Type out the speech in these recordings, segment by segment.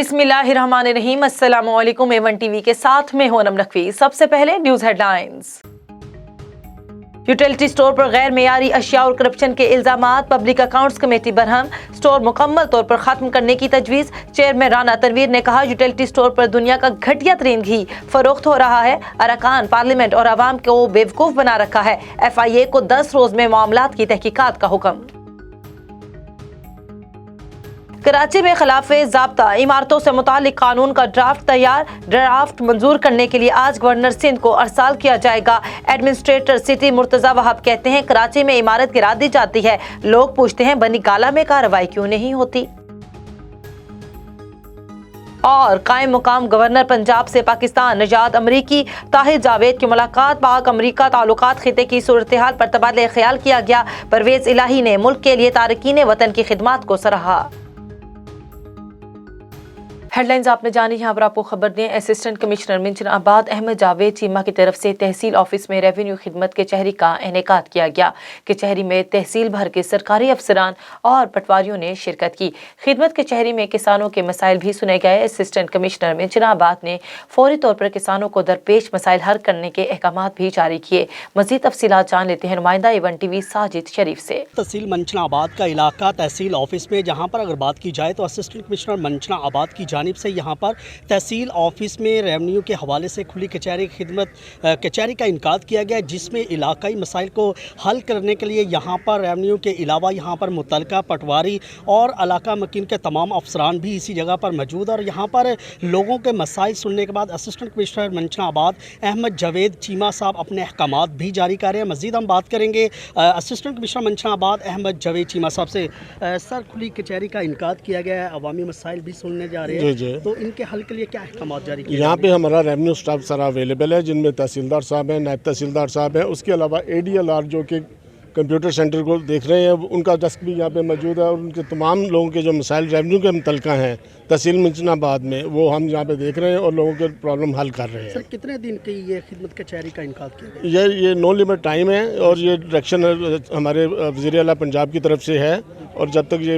बिस्मिल्लाहिर्रहमानिर्रहीम। अस्सलामु अलैकुम। A1 टीवी के साथ में हूं नकवी। सबसे पहले न्यूज हेडलाइंस। यूटिलिटी स्टोर पर गैर मेयारी अशिया और करप्शन के इल्जामात, public accounts committee Barham, store मुकम्मल तौर पर खत्म करने की तजवीज़। चेयरमैन राना तनवीर ने कहा, यूटिलिटी स्टोर पर दुनिया का घटिया तरीन घी फरोख्त हो रहा है। अरकान पार्लियामेंट और आवाम को बेवकूफ़ बना रखा है। FIA को 10 रोज में मामलात की तहकीकात का हुक्म। कराची में खिलाफे ज़ाब्ता इमारतों से मुतालिक कानून का ड्राफ्ट तैयार। ड्राफ्ट मंजूर करने के लिए आज गवर्नर सिंध को अरसाल किया जाएगा। एडमिनिस्ट्रेटर सिटी मुर्तज़ा वहाब कहते हैं, कराची में इमारत गिरा दी जाती है, लोग पूछते हैं बनी गाला में कार्रवाई क्यों नहीं होती। और कायम मुकाम गवर्नर पंजाब से पाकिस्तान निजात अमरीकी ताहिर जावेद की मुलाकात। पाक अमरीका ताल्लुकात खिते की सूरत हाल पर तबादला ख्याल किया गया। परवेज इलाही ने मुल्क के लिए तारकीन वतन की खिदमत को सराहा। हेडलाइंस आपने जानी। यहाँ पर आपको खबर दें, असिस्टेंट कमिश्नर मंचनाबाद अहमद जावेद चीमा की तरफ से तहसील ऑफिस में रेवेन्यू खिदमत कचहरी का इनेकाद किया गया। कचहरी में तहसील भर के सरकारी अफसरान और पटवारियों ने शिरकत की। खिदमत कचहरी में किसानों के मसाइल भी सुने गए। असिस्टेंट कमिश्नर मंचनाबाद ने फौरी तौर पर किसानों को दरपेश मसाइल हल करने के अहकाम भी जारी किए। मजीद तफसीलात जान लेते हैं नुमाइंदा A1 टीवी साजिद शरीफ से। तहसील मंचनाबाद का इलाका तहसील ऑफिस में, जहाँ पर अगर बात की जाए तो असिस्टेंट कमिश्नर मंचनाबाद की जानिब से यहाँ पर तहसील ऑफिस में रेवेन्यू के हवाले से खुली कचहरी का इनकाद किया गया, जिसमें इलाकाई मसाइल को हल करने के लिए यहाँ पर रेवेन्यू के अलावा यहाँ पर मुतलका पटवारी और इलाका मकीन के तमाम अफसरान भी इसी जगह पर मौजूद। और यहाँ पर लोगों के मसाइल सुनने के बाद असिस्टेंट कमिश्नर मंचनाबाद अहमद जावेद चीमा साहब अपने अहकामात भी जारी कर रहे हैं। मज़ीद हम बात करेंगे असिस्टेंट कमिश्नर मंचनाबाद अहमद जावेद चीमा साहब से। सर, खुली कचहरी का इनकाद किया गया है, अवामी मसाइल भी सुनने जा रहे हैं, तो इनके हल के लिए क्या अहकाम जारी किए? यहाँ पे हमारा रेवेन्यू स्टाफ सारा अवेलेबल है, जिनमें तहसीलदार साहब हैं, नायब तहसीलदार साहब हैं। उसके अलावा ADLR जो कि कंप्यूटर सेंटर को देख रहे हैं, उनका डेस्क भी यहाँ पे मौजूद है। और उनके तमाम लोगों के जो मसाइल रेवेन्यू के मुतलका हैं तहसील मंचनाबाद में, वो हम यहाँ पे देख रहे हैं और लोगों के प्रॉब्लम हल कर रहे हैं। सर, कितने दिन की ये खिदमत कचहरी का इनकाद किया गया? ये नो लिमिट टाइम है और ये डायरेक्शन हमारे वज़ीर आला पंजाब की तरफ से है और जब तक ये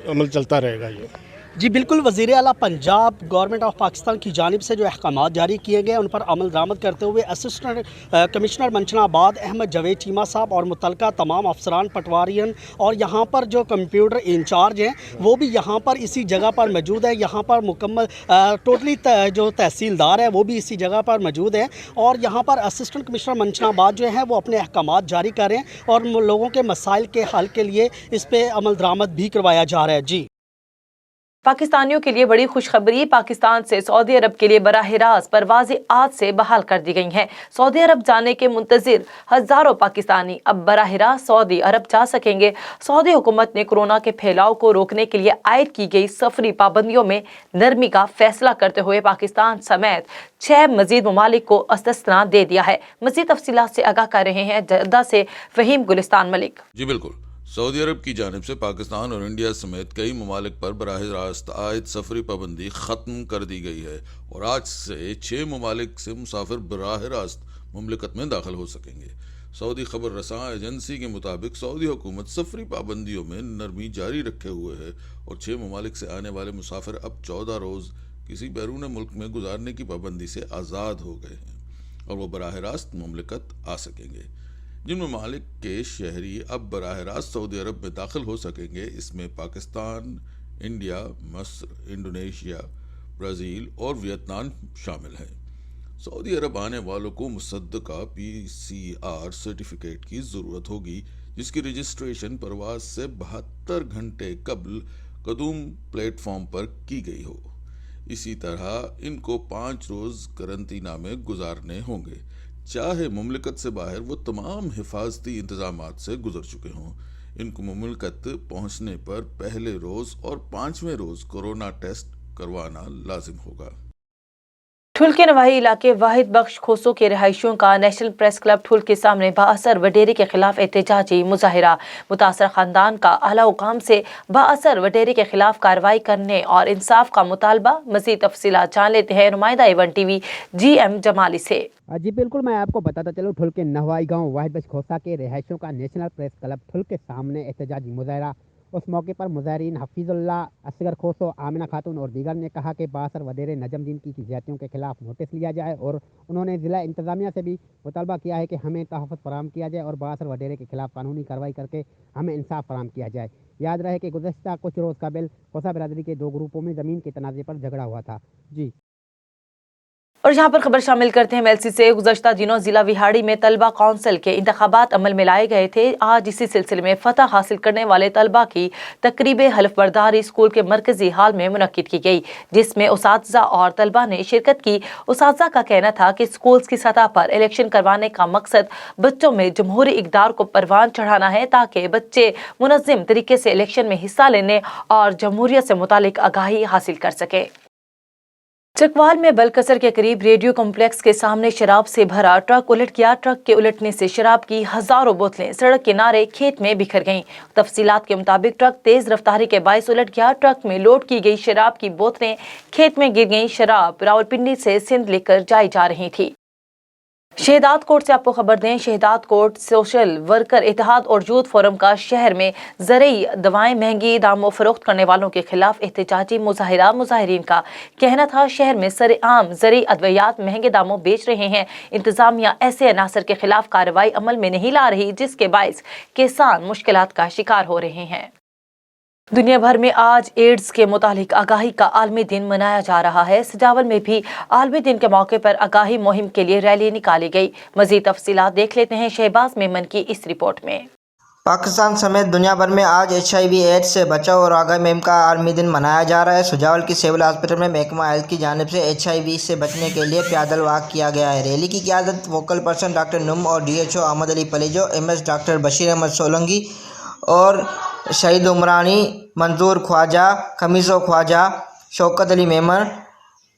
अमल चलता रहेगा। ये जी बिल्कुल, वज़ीर आला पंजाब गवर्नमेंट ऑफ पाकिस्तान की जानिब से जो अहकाम जारी किए गए उन पर अमल दरामद करते हुए असिस्टेंट कमिश्नर मंचनाबाद अहमद जावेद चीमा साहब और मुतलका तमाम अफसरान पटवारियन और यहाँ पर जो कंप्यूटर इंचार्ज हैं वो भी यहाँ पर इसी जगह पर मौजूद है। यहाँ पर मुकम्मल टोटली जो तहसीलदार है वो भी इसी जगह पर मौजूद है और यहाँ पर असिस्टेंट कमिश्नर मंचनाबाद जो है वो अपने अहकाम जारी कर रहे हैं और लोगों के मसाइल के हल के लिए इस पर अमल दरामद भी करवाया जा रहा है। जी, पाकिस्तानियों के लिए बड़ी खुशखबरी। पाकिस्तान से सऊदी अरब के लिए बराह रास्त परवाज़ें आज से बहाल कर दी गई हैं। सऊदी अरब जाने के मुंतज़िर हज़ारों पाकिस्तानी अब बराह रास्त सऊदी अरब जा सकेंगे। सऊदी हुकूमत ने कोरोना के फैलाव को रोकने के लिए आयद की गई सफरी पाबंदियों में नरमी का फैसला करते हुए पाकिस्तान समेत 6 मजीद ममालिक को इस्तिस्ना दे दिया है। मजीद तफसीलात से आगाह कर रहे हैं जद्दा से फ़हीम गुलिस्तान मलिक। जी बिल्कुल, सऊदी अरब की जानिब से पाकिस्तान और इंडिया समेत कई ममालिक पर बराह रास्त आयद सफरी पाबंदी ख़त्म कर दी गई है और आज से 6 ममालिक से मुसाफिर बराह रास्त मुमलिकत में दाखिल हो सकेंगे। सऊदी खबर रसां एजेंसी के मुताबिक सऊदी हुकूमत सफरी पाबंदियों में नरमी जारी रखे हुए है और 6 ममालिक से आने वाले मुसाफिर अब 14 रोज़ किसी बैरून मुल्क में गुजारने की पाबंदी से आज़ाद हो गए हैं और वो बराह रास्त मुमलिकत आ सकेंगे। जिन ममालिक के शहरी अब बराह रास्त सऊदी अरब में दाखिल हो सकेंगे, इसमें पाकिस्तान, इंडिया, मस्र, इंडोनेशिया, ब्राज़ील और वियतनाम शामिल हैं। सऊदी अरब आने वालों को मुसद्दका PCR सर्टिफिकेट की ज़रूरत होगी, जिसकी रजिस्ट्रेशन परवाज से 72 घंटे कबल कदूम प्लेटफॉर्म पर की गई हो। इसी तरह इनको 5 रोज़ करंतना में गुजारने होंगे, चाहे मुमलिकत से बाहर वो तमाम हिफाजती इंतजामात से गुजर चुके हों। इनको मुमलिकत पहुंचने पर पहले रोज़ और 5वें रोज़ कोरोना टेस्ट करवाना लाजिम होगा। ठुल के नवाही इलाके वाहिद बख्श खोसो के रिहायशियों का नेशनल प्रेस क्लब ठुल के सामने बाअसर वडेरे के खिलाफ एहतजाजी मुजाहिरा। मुतासर खानदान का आला हुकाम से बाअसर वडेरे के खिलाफ कार्रवाई करने और इंसाफ का मुतालबा। मज़ीद तफसीलात जान लेते हैं नुमाइंदा A1 टीवी GM जमाली से। जी बिल्कुल, मैं आपको बताता चलूँ, ठुल के नवाई गाँव वाहिद बख्श खोसा के रिहायशियों का नेशनल प्रेस क्लब ठुल के सामने एहतजाजी मुजाहिरा उस मौके पर मुजाहिरीन हफीजुल्लाह, असगर खोसो, आमिना खातून और दीगर ने कहा कि बासर वडेरे नजमुद्दीन की ज्यादतियों के खिलाफ नोटिस लिया जाए और उन्होंने ज़िला इंतजामिया से भी मुतालबा किया है कि हमें तहफ़्फ़ुज़ फराहम किया जाए और बासर वडेरे के खिलाफ कानूनी कार्रवाई करके हमें इंसाफ फराहम किया जाए। याद रहे कि गुज़श्ता कुछ रोज़ कबल खोसा बिरादरी के 2 ग्रुपों में ज़मीन के तनाज़े पर झगड़ा हुआ था। जी। और यहाँ पर खबर शामिल करते हैं एमएलसी से। गुज़श्ता दिनों जिला विहाड़ी में तलबा कौंसिल के इंतखाबात अमल में लाए गए थे। आज इसी सिलसिले में फतह हासिल करने वाले तलबा की तकरीब हल्फ बर्दारी स्कूल के मरकजी हाल में मुनक्किद की गई, जिसमें उसातिज़ा और तलबा ने शिरकत की। उसातिज़ा का कहना था कि स्कूल की सतह पर इलेक्शन करवाने का मकसद बच्चों में जमहूरी इक़दार को परवान चढ़ाना है, ताकि बच्चे मुनज़्ज़म तरीके से इलेक्शन में हिस्सा लेने और जमहूरियत से मुतालिक आगाही हासिल कर सकें। चकवाल में बलकसर के करीब रेडियो कॉम्प्लेक्स के सामने शराब से भरा ट्रक उलट गया। ट्रक के उलटने से शराब की हजारों बोतलें सड़क किनारे खेत में बिखर गईं। तफसीलात के मुताबिक ट्रक तेज रफ्तारी के बायस उलट गया। ट्रक में लोड की गई शराब की बोतलें खेत में गिर गईं। शराब रावलपिंडी से सिंध लेकर जाई जा रही थी। शहदाद कोर्ट से आपको खबर दें, शहदाद कोर्ट सोशल वर्कर इत्तेहाद और यूथ फोरम का शहर में ज़रूरी दवाएं महंगी दामों फरोख्त करने वालों के खिलाफ एहतजाजी मुजाहिरा। मुजाहिरीन का कहना था शहर में सरेआम ज़रूरी अद्वियात महंगे दामों बेच रहे हैं। इंतजामिया ऐसे अनासर के खिलाफ कार्रवाई अमल में नहीं ला रही, जिसके बायस किसान मुश्किलात का शिकार हो रहे हैं। दुनिया भर में आज एड्स के मुतालिक आगाही का आलमी दिन मनाया जा रहा है। सजावल में भी आलमी दिन के मौके पर आगाही मुहिम के लिए रैली निकाली गई। मजीद तफसीलात देख लेते हैं शहबाज मेमन की इस रिपोर्ट में। पाकिस्तान समेत दुनिया भर में आज HIV एड्स से बचाव और आगाही मुहिम का आलमी दिन मनाया जा रहा है। सुजावल की सिविल हॉस्पिटल में महकमा हेल्थ की जानिब से HIV से बचने के लिए पैदल वॉक किया गया है। रैली की क़यादत वोकल पर्सन डॉक्टर नुम और DHO Ahmed Ali Palejo, MS doctor Bashir Ahmed Solangi और शहीद उमरानी, मंजूर ख्वाजा, खमीसो ख्वाजा, शौकत अली मेमन,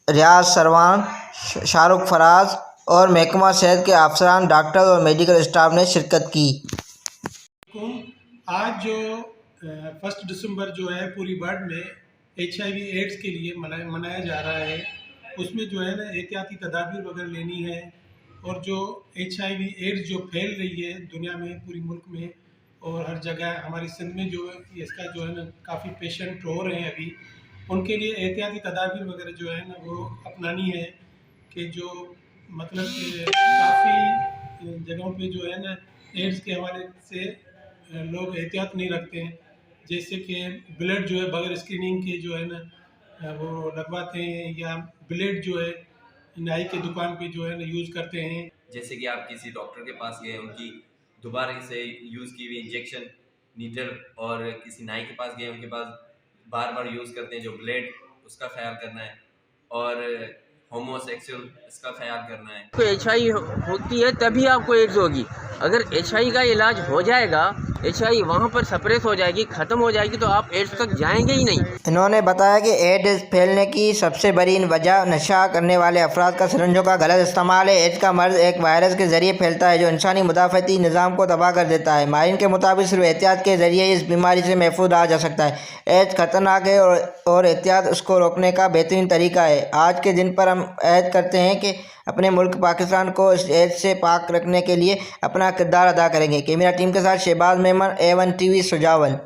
रियाज सरवान, शाहरुख फराज और महकमा सेहत के अफसरान, डॉक्टर और मेडिकल स्टाफ ने शिरकत की। आज जो 1 दिसंबर जो है पूरी वर्ल्ड में HIV एड्स के लिए मनाया जा रहा है, उसमें जो है ना एहतियाती तदाबीर वगैरह लेनी है। और जो HIV एड्स जो फैल रही है दुनिया में, पूरी मुल्क में और हर जगह, हमारी सिंध में जो है इसका जो है ना काफ़ी पेशेंट हो रहे हैं अभी, उनके लिए एहतियाती तदाबीर वगैरह जो है ना वो अपनानी है। कि जो मतलब काफ़ी जगहों पे जो है ना एड्स के हवाले से लोग एहतियात नहीं रखते हैं, जैसे कि ब्लड जो है बगैर स्क्रीनिंग के जो है ना वो लगवाते हैं, या ब्लेड जो है नाई के दुकान पे जो है ना यूज़ करते हैं। जैसे कि आप किसी डॉक्टर के पास गए, उनकी दोबारा से यूज़ की हुई इंजेक्शन नीडल, और किसी नाई के पास गए, उनके पास बार बार यूज़ करते हैं जो ब्लेड, उसका ख्याल करना है। और होमोसेक्सुअल, इसका ख्याल करना है। को HIV होती है तभी आपको एड्स होगी। अगर HIV का इलाज हो जाएगा, HIV वहाँ पर सप्रेस हो जाएगी, ख़त्म हो जाएगी, तो आप एड्स तक जाएंगे ही नहीं। इन्होंने बताया कि एड्स फैलने की सबसे बड़ी वजह नशा करने वाले अफराद का सिरंजों का गलत इस्तेमाल है। एड्स का मर्ज एक वायरस के ज़रिए फैलता है जो इंसानी मुदाफ़ती निज़ाम को तबाह कर देता है। माहिरीन के मुताबिक सिर्फ एहतियात के ज़रिए इस बीमारी से महफूज रहा जा सकता है। एड्स ख़तरनाक है और एहतियात उसको रोकने का बेहतरीन तरीका है। आज के दिन पर हम ऐद करते हैं कि अपने मुल्क पाकिस्तान को इस एड्स से पाक रखने के लिए अपना किरदार अदा करेंगे। कैमरा टीम के साथ शहबाज मेमन, A1 TV, सुजावल।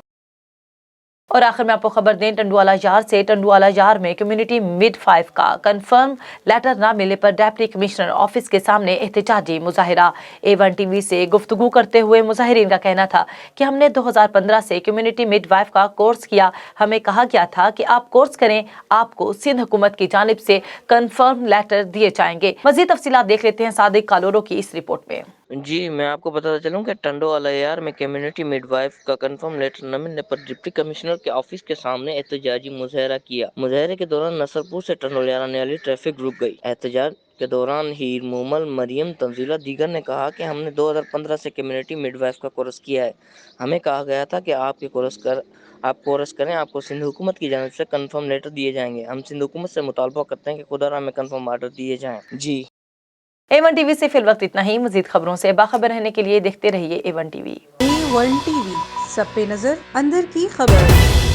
और आखिर में आपको खबर दें टंडुआला यार से। टंडुआला यार में कम्युनिटी मिडवाइफ का कंफर्म लेटर ना मिलने पर डिप्टी कमिश्नर ऑफिस के सामने एहतजाजी मुजाहिरा। A1 TV से गुफ्तगू करते हुए मुजाहिरीन का कहना था कि हमने 2015 से कम्युनिटी मिडवाइफ का कोर्स किया। हमें कहा गया था कि आप कोर्स करें, आपको सिंध हुकूमत की जानिब से कंफर्म लेटर दिए जाएंगे। मजीद तफसीलात देख लेते हैं सादिक कालोरो की इस रिपोर्ट में। जी, मैं आपको बताता चलूं कि टंडोवाला यार में कम्युनिटी मिडवाइफ का कंफर्म लेटर न मिलने पर डिप्टी कमिश्नर के ऑफिस के सामने एहतजाजी मुजाहरा किया। मुजाहरे के दौरान नसरपुर से टंडोलायार आने वाली ट्रैफिक रुक गई। एहतजाज के दौरान हीर, मोमल, मरियम, तंजीला दीगर ने कहा कि हमने 2015 से कम्युनिटी मिडवाइफ का कोर्स किया है। हमें कहा गया था कि आप कोर्स करें, आपको सिंध हुकूमत की जानिब से कंफर्म लेटर दिए जाएंगे। हम सिंध हुकूमत से मुतालबा करते हैं कि खुदा हमें कंफर्म आर्डर दिए जाएं। जी, A1 TV से फिल वक्त इतना ही। मजीद खबरों से बाखबर रहने के लिए देखते रहिए A1 TV। A1 TV, सब पे नजर, अंदर की खबर।